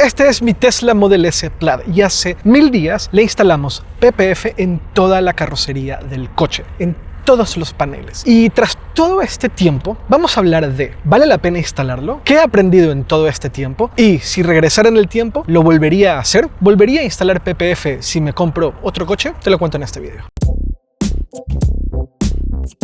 Este es mi Tesla Model S Plaid y hace 1000 días le instalamos PPF en toda la carrocería del coche, en todos los paneles. Y tras todo este tiempo, vamos a hablar de ¿vale la pena instalarlo? ¿Qué he aprendido en todo este tiempo? Y si regresara en el tiempo, ¿lo volvería a hacer? ¿Volvería a instalar PPF si me compro otro coche? Te lo cuento en este video.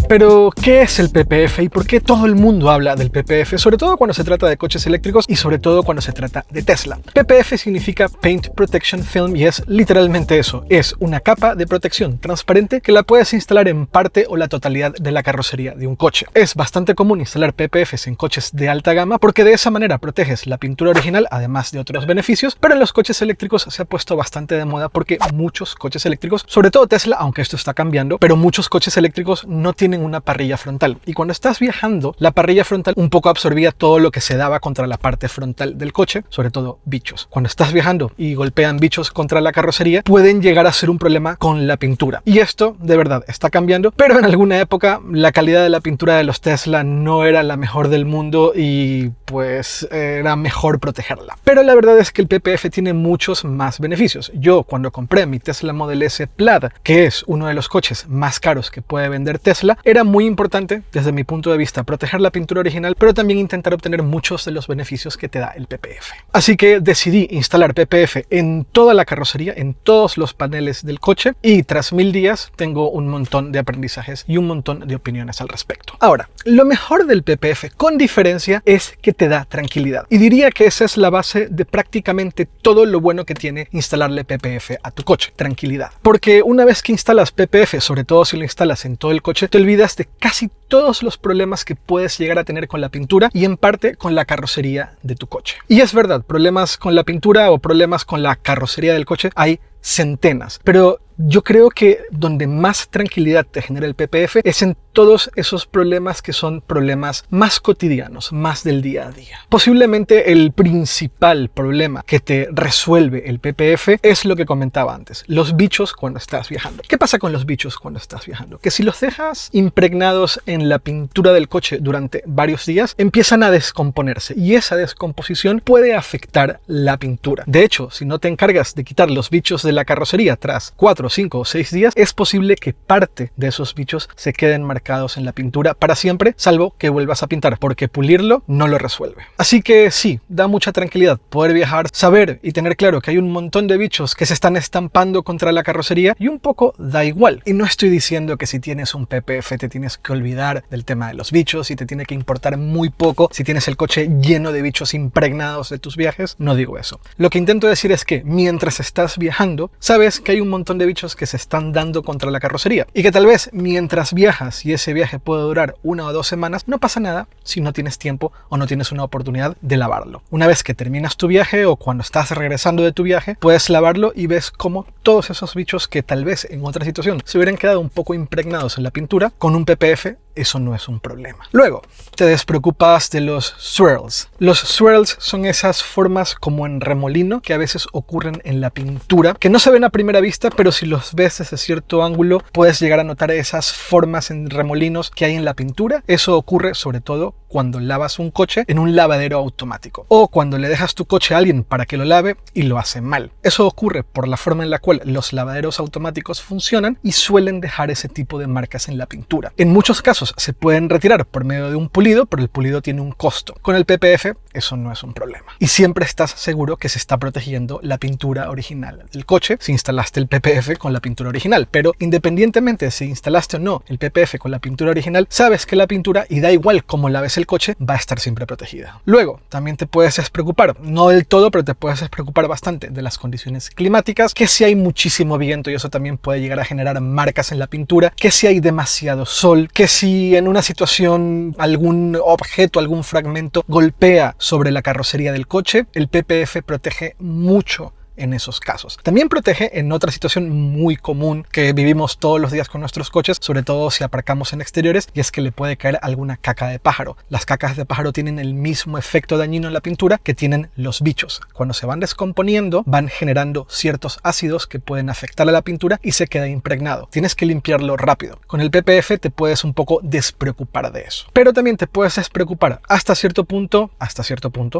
Pero, ¿qué es el PPF y por qué todo el mundo habla del PPF? Sobre todo cuando se trata de coches eléctricos y sobre todo cuando se trata de Tesla. PPF significa Paint Protection Film y es literalmente eso. Es una capa de protección transparente que la puedes instalar en parte o la totalidad de la carrocería de un coche. Es bastante común instalar PPFs en coches de alta gama porque de esa manera proteges la pintura original, además de otros beneficios, pero en los coches eléctricos se ha puesto bastante de moda porque muchos coches eléctricos, sobre todo Tesla, aunque esto está cambiando, pero muchos coches eléctricos no tienen una parrilla frontal y cuando estás viajando la parrilla frontal un poco absorbía todo lo que se daba contra la parte frontal del coche, sobre todo bichos. Cuando estás viajando y golpean bichos contra la carrocería pueden llegar a ser un problema con la pintura y esto de verdad está cambiando, pero en alguna época la calidad de la pintura de los Tesla no era la mejor del mundo y pues era mejor protegerla. Pero la verdad es que el PPF tiene muchos más beneficios. Yo cuando compré mi Tesla Model S Plaid, que es uno de los coches más caros que puede vender Tesla, era muy importante desde mi punto de vista proteger la pintura original, pero también intentar obtener muchos de los beneficios que te da el PPF. Así que decidí instalar PPF en toda la carrocería, en todos los paneles del coche y tras 1000 días tengo un montón de aprendizajes y un montón de opiniones al respecto. Ahora, lo mejor del PPF con diferencia es que te da tranquilidad y diría que esa es la base de prácticamente todo lo bueno que tiene instalarle PPF a tu coche, tranquilidad. Porque una vez que instalas PPF, sobre todo si lo instalas en todo el coche, te olvidas de casi todos los problemas que puedes llegar a tener con la pintura y en parte con la carrocería de tu coche. Y es verdad, problemas con la pintura o problemas con la carrocería del coche hay centenas, pero yo creo que donde más tranquilidad te genera el PPF es en todos esos problemas que son problemas más cotidianos, más del día a día. Posiblemente el principal problema que te resuelve el PPF es lo que comentaba antes, los bichos cuando estás viajando. ¿Qué pasa con los bichos cuando estás viajando? Que si los dejas impregnados en la pintura del coche durante varios días, empiezan a descomponerse y esa descomposición puede afectar la pintura. De hecho, si no te encargas de quitar los bichos de la carrocería tras 4, 5 o 6 días, es posible que parte de esos bichos se queden marcados en la pintura para siempre, salvo que vuelvas a pintar, porque pulirlo no lo resuelve. Así que sí, da mucha tranquilidad poder viajar, saber y tener claro que hay un montón de bichos que se están estampando contra la carrocería y un poco da igual. Y no estoy diciendo que si tienes un PPF te tienes que olvidar del tema de los bichos y te tiene que importar muy poco si tienes el coche lleno de bichos impregnados de tus viajes, no digo eso. Lo que intento decir es que mientras estás viajando, sabes que hay un montón de bichos que se están dando contra la carrocería y que tal vez mientras viajas y ese viaje puede durar 1 o 2 semanas, no pasa nada si no tienes tiempo o no tienes una oportunidad de lavarlo. Una vez que terminas tu viaje o cuando estás regresando de tu viaje, puedes lavarlo y ves cómo todos esos bichos que tal vez en otra situación se hubieran quedado un poco impregnados en la pintura, con un PPF eso no es un problema. Luego, te despreocupas de los swirls. Los swirls son esas formas como en remolino que a veces ocurren en la pintura, que no se ven a primera vista, pero si los ves desde cierto ángulo, puedes llegar a notar esas formas en remolinos que hay en la pintura. Eso ocurre sobre todo cuando lavas un coche en un lavadero automático o cuando le dejas tu coche a alguien para que lo lave y lo hace mal. Eso ocurre por la forma en la cual los lavaderos automáticos funcionan y suelen dejar ese tipo de marcas en la pintura. En muchos casos se pueden retirar por medio de un pulido, pero el pulido tiene un costo. Con el PPF eso no es un problema. Y siempre estás seguro que se está protegiendo la pintura original del coche si instalaste el PPF con la pintura original. Pero independientemente de si instalaste o no el PPF con la pintura original, sabes que la pintura, y da igual cómo laves el coche, va a estar siempre protegida. Luego, también te puedes despreocupar, no del todo, pero te puedes despreocupar bastante de las condiciones climáticas, que si hay muchísimo viento y eso también puede llegar a generar marcas en la pintura, que si hay demasiado sol, que si en una situación algún objeto, algún fragmento golpea sobre la carrocería del coche, el PPF protege mucho en esos casos. También protege en otra situación muy común que vivimos todos los días con nuestros coches, sobre todo si aparcamos en exteriores, y es que le puede caer alguna caca de pájaro. Las cacas de pájaro tienen el mismo efecto dañino en la pintura que tienen los bichos. Cuando se van descomponiendo, van generando ciertos ácidos que pueden afectar a la pintura y se queda impregnado. Tienes que limpiarlo rápido. Con el PPF te puedes un poco despreocupar de eso. Pero también te puedes despreocupar hasta cierto punto,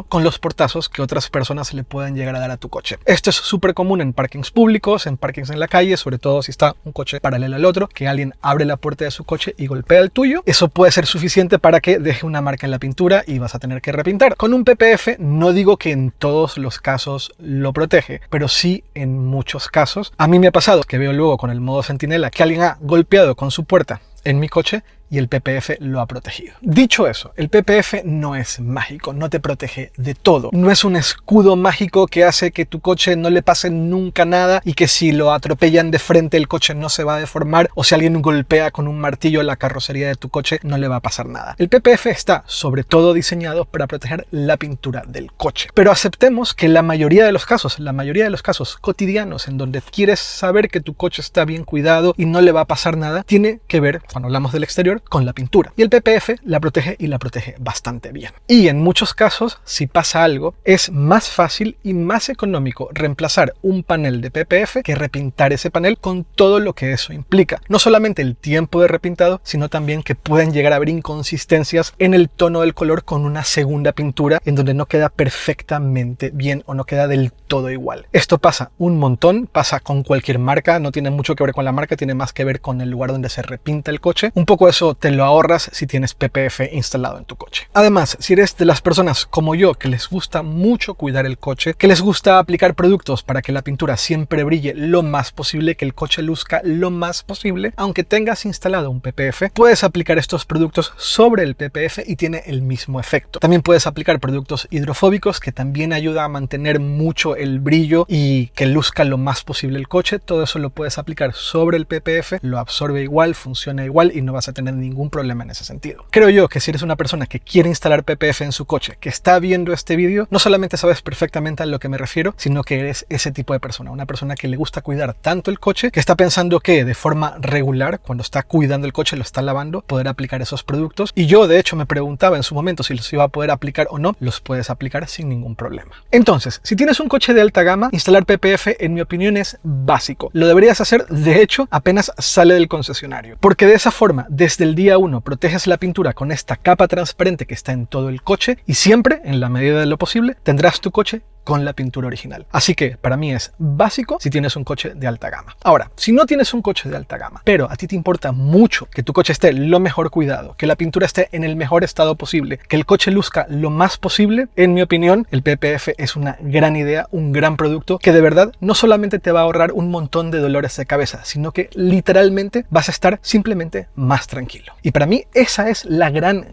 con los portazos que otras personas le pueden llegar a dar a tu coche. Esto es súper común en parkings públicos, en parkings en la calle, sobre todo si está un coche paralelo al otro, que alguien abre la puerta de su coche y golpea el tuyo. Eso puede ser suficiente para que deje una marca en la pintura y vas a tener que repintar. Con un PPF no digo que en todos los casos lo protege, pero sí en muchos casos. A mí me ha pasado que veo luego con el modo centinela que alguien ha golpeado con su puerta en mi coche y el PPF lo ha protegido. Dicho eso, el PPF no es mágico, no te protege de todo. No es un escudo mágico que hace que tu coche no le pase nunca nada y que si lo atropellan de frente el coche no se va a deformar, o si alguien golpea con un martillo la carrocería de tu coche no le va a pasar nada. El PPF está sobre todo diseñado para proteger la pintura del coche. Pero aceptemos que la mayoría de los casos cotidianos en donde quieres saber que tu coche está bien cuidado y no le va a pasar nada, tiene que ver, cuando hablamos del exterior, con la pintura. Y el PPF la protege y la protege bastante bien. Y en muchos casos, si pasa algo, es más fácil y más económico reemplazar un panel de PPF que repintar ese panel con todo lo que eso implica. No solamente el tiempo de repintado, sino también que pueden llegar a haber inconsistencias en el tono del color con una segunda pintura en donde no queda perfectamente bien o no queda del todo igual. Esto pasa un montón, pasa con cualquier marca, no tiene mucho que ver con la marca, tiene más que ver con el lugar donde se repinta el coche. Un poco eso te lo ahorras si tienes PPF instalado en tu coche. Además, si eres de las personas como yo que les gusta mucho cuidar el coche, que les gusta aplicar productos para que la pintura siempre brille lo más posible, que el coche luzca lo más posible, aunque tengas instalado un PPF, puedes aplicar estos productos sobre el PPF y tiene el mismo efecto. También puedes aplicar productos hidrofóbicos que también ayuda a mantener mucho el brillo y que luzca lo más posible el coche. Todo eso lo puedes aplicar sobre el PPF, lo absorbe igual, funciona igual y no vas a tener ningún problema en ese sentido. Creo yo que si eres una persona que quiere instalar PPF en su coche, que está viendo este vídeo, no solamente sabes perfectamente a lo que me refiero, sino que eres ese tipo de persona, una persona que le gusta cuidar tanto el coche, que está pensando que de forma regular, cuando está cuidando el coche, lo está lavando, poder aplicar esos productos. Y yo de hecho me preguntaba en su momento si los iba a poder aplicar o no. Los puedes aplicar sin ningún problema. Entonces, si tienes un coche de alta gama, instalar PPF en mi opinión es básico. Lo deberías hacer de hecho apenas sale del concesionario, porque de esa forma desde el día 1 proteges la pintura con esta capa transparente que está en todo el coche y siempre, en la medida de lo posible, tendrás tu coche con la pintura original. Así que para mí es básico si tienes un coche de alta gama. Ahora, si no tienes un coche de alta gama, pero a ti te importa mucho que tu coche esté lo mejor cuidado, que la pintura esté en el mejor estado posible, que el coche luzca lo más posible, en mi opinión, el PPF es una gran idea, un gran producto que de verdad no solamente te va a ahorrar un montón de dolores de cabeza, sino que literalmente vas a estar simplemente más tranquilo. Y para mí esa es la gran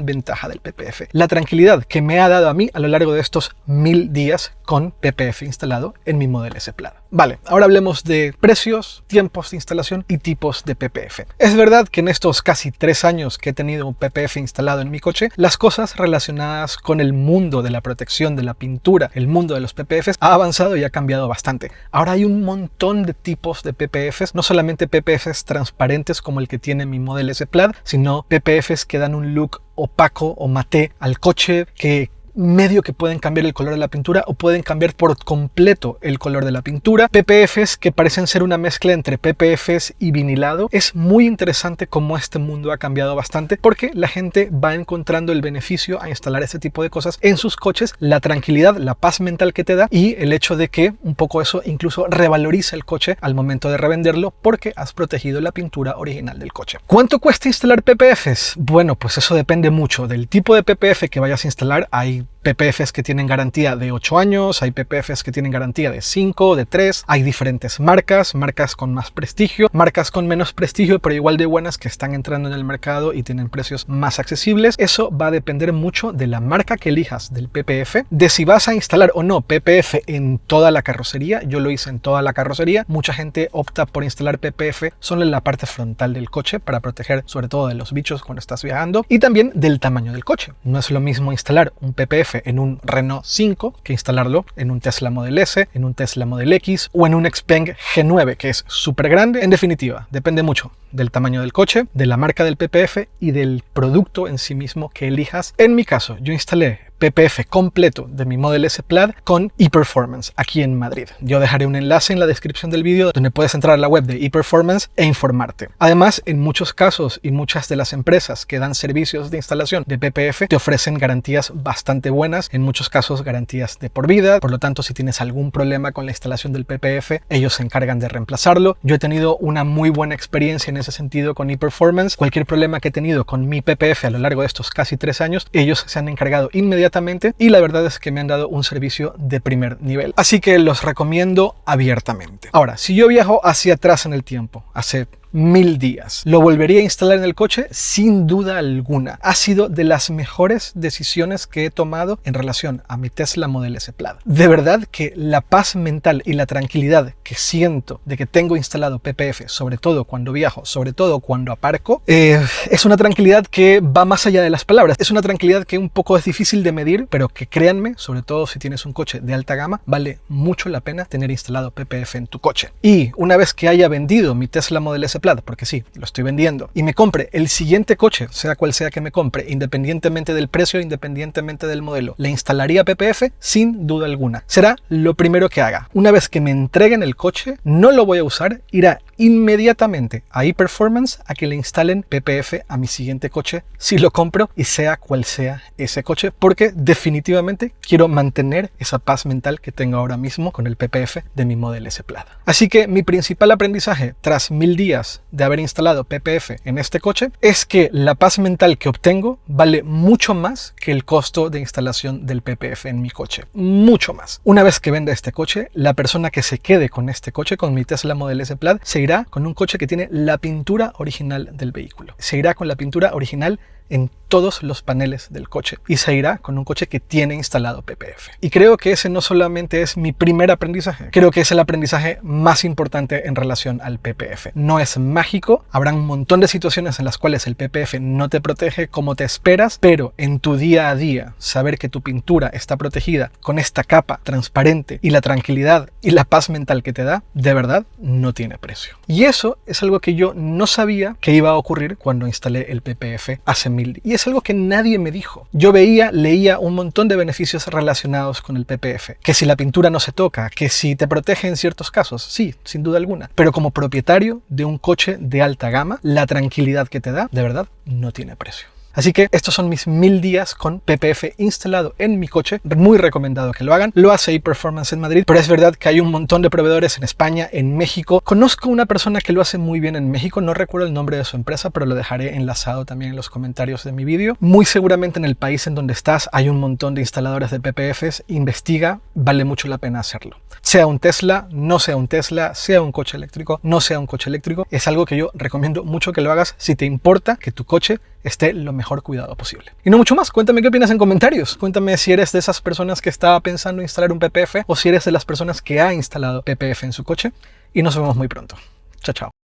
ventaja del PPF. La tranquilidad que me ha dado a mí a lo largo de estos 1000 días con PPF instalado en mi Model S Plaid. Vale, ahora hablemos de precios, tiempos de instalación y tipos de PPF. Es verdad que en estos casi 3 años que he tenido un PPF instalado en mi coche, las cosas relacionadas con el mundo de la protección de la pintura, el mundo de los PPFs, ha avanzado y ha cambiado bastante. Ahora hay un montón de tipos de PPFs, no solamente PPFs transparentes como el que tiene mi Model S Plaid, sino PPFs que dan un look opaco o maté al coche, que medio que pueden cambiar el color de la pintura o pueden cambiar por completo el color de la pintura. PPFs que parecen ser una mezcla entre PPFs y vinilado. Es muy interesante cómo este mundo ha cambiado bastante porque la gente va encontrando el beneficio a instalar ese tipo de cosas en sus coches, la tranquilidad, la paz mental que te da y el hecho de que un poco eso incluso revaloriza el coche al momento de revenderlo porque has protegido la pintura original del coche. ¿Cuánto cuesta instalar PPFs? Bueno, pues eso depende mucho del tipo de PPF que vayas a instalar. Hay PPFs que tienen garantía de 8 años, hay PPFs que tienen garantía de 5, de 3, hay diferentes marcas, marcas con más prestigio, marcas con menos prestigio, pero igual de buenas que están entrando en el mercado y tienen precios más accesibles. Eso va a depender mucho de la marca que elijas del PPF, de si vas a instalar o no PPF en toda la carrocería. Yo lo hice en toda la carrocería. Mucha gente opta por instalar PPF solo en la parte frontal del coche para proteger sobre todo de los bichos cuando estás viajando y también del tamaño del coche. No es lo mismo instalar un PPF PPF en un Renault 5 que instalarlo en un Tesla Model S, en un Tesla Model X o en un Xpeng G9, que es súper grande. En definitiva, depende mucho del tamaño del coche, de la marca del PPF y del producto en sí mismo que elijas. En mi caso, yo instalé PPF completo de mi Model S Plaid con ePerformance aquí en Madrid. Yo dejaré un enlace en la descripción del vídeo donde puedes entrar a la web de ePerformance e informarte. Además, en muchos casos y muchas de las empresas que dan servicios de instalación de PPF te ofrecen garantías bastante buenas, en muchos casos garantías de por vida. Por lo tanto, si tienes algún problema con la instalación del PPF, ellos se encargan de reemplazarlo. Yo he tenido una muy buena experiencia en ese sentido con ePerformance. Cualquier problema que he tenido con mi PPF a lo largo de estos casi 3 años, ellos se han encargado inmediatamente y la verdad es que me han dado un servicio de primer nivel. Así que los recomiendo abiertamente. Ahora, si yo viajo hacia atrás en el tiempo, hace 1000 días. ¿Lo volvería a instalar en el coche? Sin duda alguna. Ha sido de las mejores decisiones que he tomado en relación a mi Tesla Model S Plaid. De verdad que la paz mental y la tranquilidad que siento de que tengo instalado PPF, sobre todo cuando viajo, sobre todo cuando aparco, es una tranquilidad que va más allá de las palabras. Es una tranquilidad que un poco es difícil de medir, pero que créanme, sobre todo si tienes un coche de alta gama, vale mucho la pena tener instalado PPF en tu coche. Y una vez que haya vendido mi Tesla Model S Plaid, porque sí, lo estoy vendiendo, y me compre el siguiente coche, sea cual sea que me compre, independientemente del precio, independientemente del modelo, ¿le instalaría PPF? Sin duda alguna. Será lo primero que haga. Una vez que me entreguen el coche, no lo voy a usar, irá inmediatamente a ePerformance a que le instalen PPF a mi siguiente coche, si lo compro y sea cual sea ese coche, porque definitivamente quiero mantener esa paz mental que tengo ahora mismo con el PPF de mi Model S Plaid. Así que mi principal aprendizaje tras 1000 días de haber instalado PPF en este coche es que la paz mental que obtengo vale mucho más que el costo de instalación del PPF en mi coche. Mucho más. Una vez que venda este coche, la persona que se quede con este coche, con mi Tesla Model S Plaid, se irá con un coche que tiene la pintura original del vehículo. Se irá con la pintura original en todos los paneles del coche y se irá con un coche que tiene instalado PPF. Y creo que ese no solamente es mi primer aprendizaje, creo que es el aprendizaje más importante en relación al PPF. No es mágico, habrá un montón de situaciones en las cuales el PPF no te protege como te esperas, pero en tu día a día, saber que tu pintura está protegida con esta capa transparente y la tranquilidad y la paz mental que te da, de verdad, no tiene precio. Y eso es algo que yo no sabía que iba a ocurrir cuando instalé el PPF hace 1000 días. Y es algo que nadie me dijo. Yo leía un montón de beneficios relacionados con el PPF. Que si la pintura no se toca, que si te protege en ciertos casos, sí, sin duda alguna. Pero como propietario de un coche de alta gama, la tranquilidad que te da, de verdad, no tiene precio. Así que estos son mis 1000 días con PPF instalado en mi coche. Muy recomendado que lo hagan. Lo hace ePerformance en Madrid, pero es verdad que hay un montón de proveedores en España, en México. Conozco una persona que lo hace muy bien en México. No recuerdo el nombre de su empresa, pero lo dejaré enlazado también en los comentarios de mi vídeo. Muy seguramente en el país en donde estás hay un montón de instaladores de PPFs. Investiga, vale mucho la pena hacerlo. Sea un Tesla, no sea un Tesla, sea un coche eléctrico, no sea un coche eléctrico. Es algo que yo recomiendo mucho que lo hagas si te importa que tu coche esté lo mejor cuidado posible. Y no mucho más, cuéntame qué opinas en comentarios. Cuéntame si eres de esas personas que está pensando en instalar un PPF o si eres de las personas que ha instalado PPF en su coche. Y nos vemos muy pronto. Chao, chao.